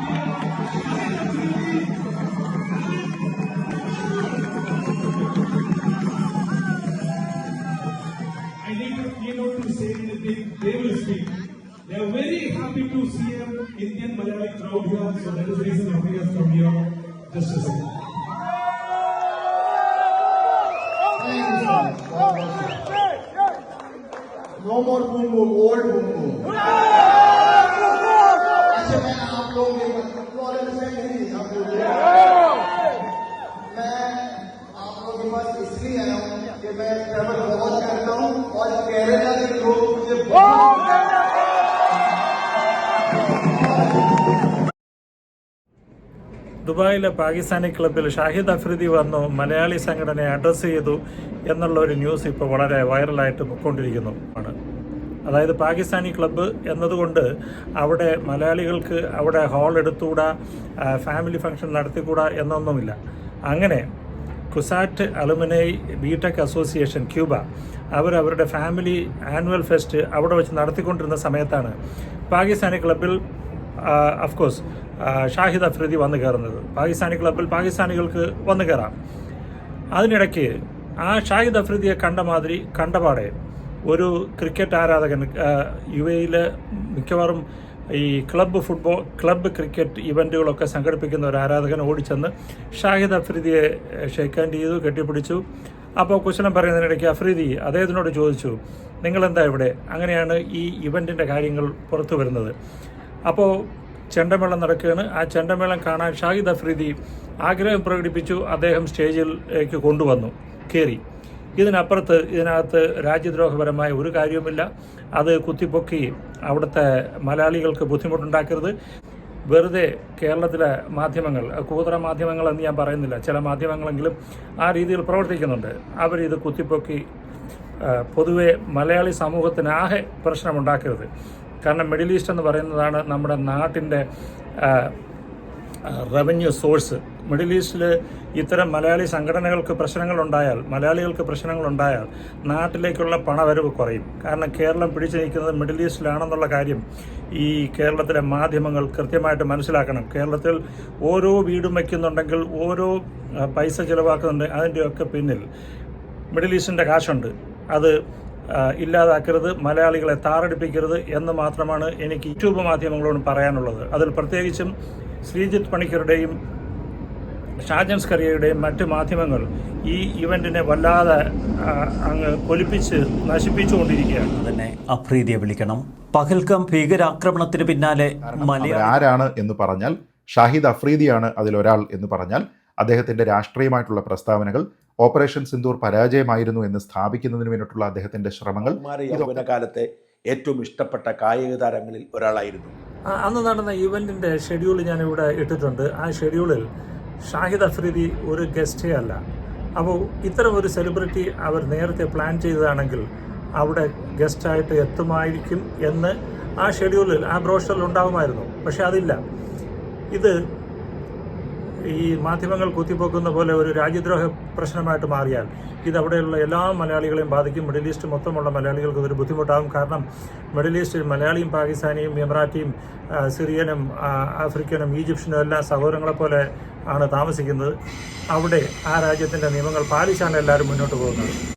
I need to keynote to say anything. They will speak. They are very happy to see an Indian Malayali crowd here. So that is the reason I'm here from here. Just a second. No more boom boom, old boom boom. अच्छा मैं आप लोगों के वाले से नहीं आप लोग मैं आप लोगों के पास इसलिए आया हूँ कि मैं ट्रैवल बहुत करता हूँ और केरला के लोग मुझे ദുബായിലെ പാകിസ്ഥാനി ക്ലബ്ബിൽ ഷാഹിദ് അഫ്രീദി വന്നു മലയാളി സംഘടനയെ അഡ്രസ്സ് ചെയ്തു എന്നുള്ള ഒരു ന്യൂസ് ഇപ്പോൾ വളരെ വൈറലായിട്ട് പൊയ്ക്കൊണ്ടിരിക്കുന്നു ആണ്. അതായത് പാകിസ്ഥാനി ക്ലബ്ബ് എന്നതുകൊണ്ട് അവിടെ മലയാളികൾക്ക് അവിടെ ഹാൾ എടുത്തുകൂടാ, ഫാമിലി ഫംഗ്ഷൻ നടത്തിക്കൂടാ എന്നൊന്നുമില്ല. അങ്ങനെ കുസാറ്റ് അലുമിനൈ ബിടെക് അസോസിയേഷൻ ക്യൂബ അവരുടെ ഫാമിലി ആനുവൽ ഫെസ്റ്റ് അവിടെ വെച്ച് നടത്തിക്കൊണ്ടിരുന്ന സമയത്താണ് പാകിസ്ഥാനി ക്ലബ്ബിൽ അഫ്കോഴ്സ് ഷാഹിദ് അഫ്രീദി വന്നു കയറുന്നത്. പാകിസ്ഥാനി ക്ലബ്ബിൽ പാകിസ്ഥാനികൾക്ക് വന്നു കയറാം. അതിനിടയ്ക്ക് ആ ഷാഹിദ് അഫ്രീദിയെ കണ്ടപാടെ ഒരു ക്രിക്കറ്റ് ആരാധകൻ UAE മിക്കവാറും ഈ ക്ലബ്ബ് ക്രിക്കറ്റ് ഇവൻറ്റുകളൊക്കെ സംഘടിപ്പിക്കുന്ന ഒരു ആരാധകൻ ഓടിച്ചെന്ന് ഷാഹിദ് അഫ്രീദിയെ ഷേക്ക് ഹാൻഡ് ചെയ്തു, കെട്ടിപ്പിടിച്ചു. അപ്പോൾ കുശലം പറയുന്നതിനിടയ്ക്ക് അഫ്രീദി അദ്ദേഹത്തിനോട് ചോദിച്ചു, നിങ്ങളെന്താ ഇവിടെ? അങ്ങനെയാണ് ഈ ഇവൻറ്റിൻ്റെ കാര്യങ്ങൾ പുറത്തു വരുന്നത്. അപ്പോൾ ചെണ്ടമേളം നടക്കുകയാണ്. ആ ചെണ്ടമേളം കാണാൻ ഷാഹിദ് അഫ്രീദി ആഗ്രഹം പ്രകടിപ്പിച്ചു. അദ്ദേഹം സ്റ്റേജിലേക്ക് കൊണ്ടുവന്നു, കയറി. ഇതിനകത്ത് രാജ്യദ്രോഹപരമായ ഒരു കാര്യവുമില്ല. അത് കുത്തിപ്പൊക്കി അവിടുത്തെ മലയാളികൾക്ക് ബുദ്ധിമുട്ടുണ്ടാക്കരുത്. വെറുതെ കേരളത്തിലെ മാധ്യമങ്ങൾ, കൂതറ മാധ്യമങ്ങൾ എന്ന് ഞാൻ പറയുന്നില്ല, ചില മാധ്യമങ്ങളെങ്കിലും ആ രീതിയിൽ പ്രവർത്തിക്കുന്നുണ്ട്. അവരിത് കുത്തിപ്പൊക്കി പൊതുവെ മലയാളി സമൂഹത്തിനാകെ പ്രശ്നമുണ്ടാക്കരുത്. കാരണം മിഡിൽ ഈസ്റ്റ് എന്ന് പറയുന്നതാണ് നമ്മുടെ നാട്ടിൻ്റെ റവന്യൂ സോഴ്സ്. മിഡിൽ ഈസ്റ്റിൽ ഇത്തരം മലയാളി സംഘടനകൾക്ക് മലയാളികൾക്ക് പ്രശ്നങ്ങളുണ്ടായാൽ നാട്ടിലേക്കുള്ള പണവരവ് കുറയും. കാരണം കേരളം പിടിച്ചു നിൽക്കുന്നത് മിഡിൽ ഈസ്റ്റിലാണെന്നുള്ള കാര്യം ഈ കേരളത്തിലെ മാധ്യമങ്ങൾ കൃത്യമായിട്ട് മനസ്സിലാക്കണം. കേരളത്തിൽ ഓരോ വീടും വയ്ക്കുന്നുണ്ടെങ്കിൽ, ഓരോ പൈസ ചിലവാക്കുന്നുണ്ട്, അതിൻ്റെയൊക്കെ പിന്നിൽ മിഡിൽ ഈസ്റ്റിൻ്റെ കാശുണ്ട്. അത് ഇല്ലാതാക്കരുത്, മലയാളികളെ താറടിപ്പിക്കരുത് എന്ന് മാത്രമാണ് എനിക്ക് യൂട്യൂബ് മാധ്യമങ്ങളോട് പറയാനുള്ളത്. അതിൽ പ്രത്യേകിച്ചും ശ്രീജിത്ത് പണിക്കരുടെയും ഷാജൻ സ്കറിയയുടെയും മറ്റ് മാധ്യമങ്ങൾ ഈ ഇവന്റിനെ വല്ലാതെ അങ്ങ് കൊലിപ്പിച്ച് നശിപ്പിച്ചുകൊണ്ടിരിക്കുകയാണ്. തന്നെ അഫ്രീദിയെ വിളിക്കണം. പഹൽഗാം ഭീകരാക്രമണത്തിന് പിന്നാലെ ആരാണ് എന്ന് പറഞ്ഞാൽ ഷാഹിദ് അഫ്രീദിയാണ് അതിലൊരാൾ എന്ന് പറഞ്ഞാൽ അദ്ദേഹത്തിന്റെ രാഷ്ട്രീയമായിട്ടുള്ള പ്രസ്താവനകൾ ഓപ്പറേഷൻ സിന്ദൂർ പരാജയമായിരുന്നു എന്ന് സ്ഥാപിക്കുന്നതിന് വേണ്ടിയിട്ടുള്ള അദ്ദേഹത്തിന്റെ ശ്രമങ്ങൾ കാലത്തെ ഏറ്റവും ഇഷ്ടപ്പെട്ട കായിക താരങ്ങളിൽ ഒരാളായിരുന്നു. അന്ന് നടന്ന ഇവന്റിന്റെ ഷെഡ്യൂൾ ഞാനിവിടെ ഇട്ടിട്ടുണ്ട്. ആ ഷെഡ്യൂളിൽ ഷാഹിദ് അഫ്രീദി ഒരു ഗസ്റ്റേ അല്ല. അപ്പോൾ ഇത്തരം ഒരു സെലിബ്രിറ്റി അവർ നേരത്തെ പ്ലാൻ ചെയ്തതാണെങ്കിൽ അവിടെ ഗസ്റ്റായിട്ട് എത്തുമായിരിക്കും എന്ന് ആ ഷെഡ്യൂളിൽ, ആ ബ്രോഷറിൽ ഉണ്ടാകുമായിരുന്നു. പക്ഷെ അതില്ല. ഇത് ഈ മാധ്യമങ്ങൾ കുത്തിപ്പോക്കുന്ന പോലെ ഒരു രാജ്യദ്രോഹ പ്രശ്നമായിട്ട് മാറിയാൽ ഇതവിടെയുള്ള എല്ലാ മലയാളികളെയും ബാധിക്കും. മിഡിൽ ഈസ്റ്റ് മൊത്തമുള്ള മലയാളികൾക്ക് ഇതൊരു ബുദ്ധിമുട്ടാകും. കാരണം മിഡിൽ ഈസ്റ്റിൽ മലയാളിയും പാകിസ്ഥാനിയും എമിറാറ്റിയും സിറിയനും ആഫ്രിക്കനും ഈജിപ്ഷ്യനും എല്ലാം സഹോദരങ്ങളെപ്പോലെ ആണ് താമസിക്കുന്നത്. അവിടെ ആ രാജ്യത്തിൻ്റെ നിയമങ്ങൾ പാലിച്ചാണ് എല്ലാവരും മുന്നോട്ട് പോകുന്നത്.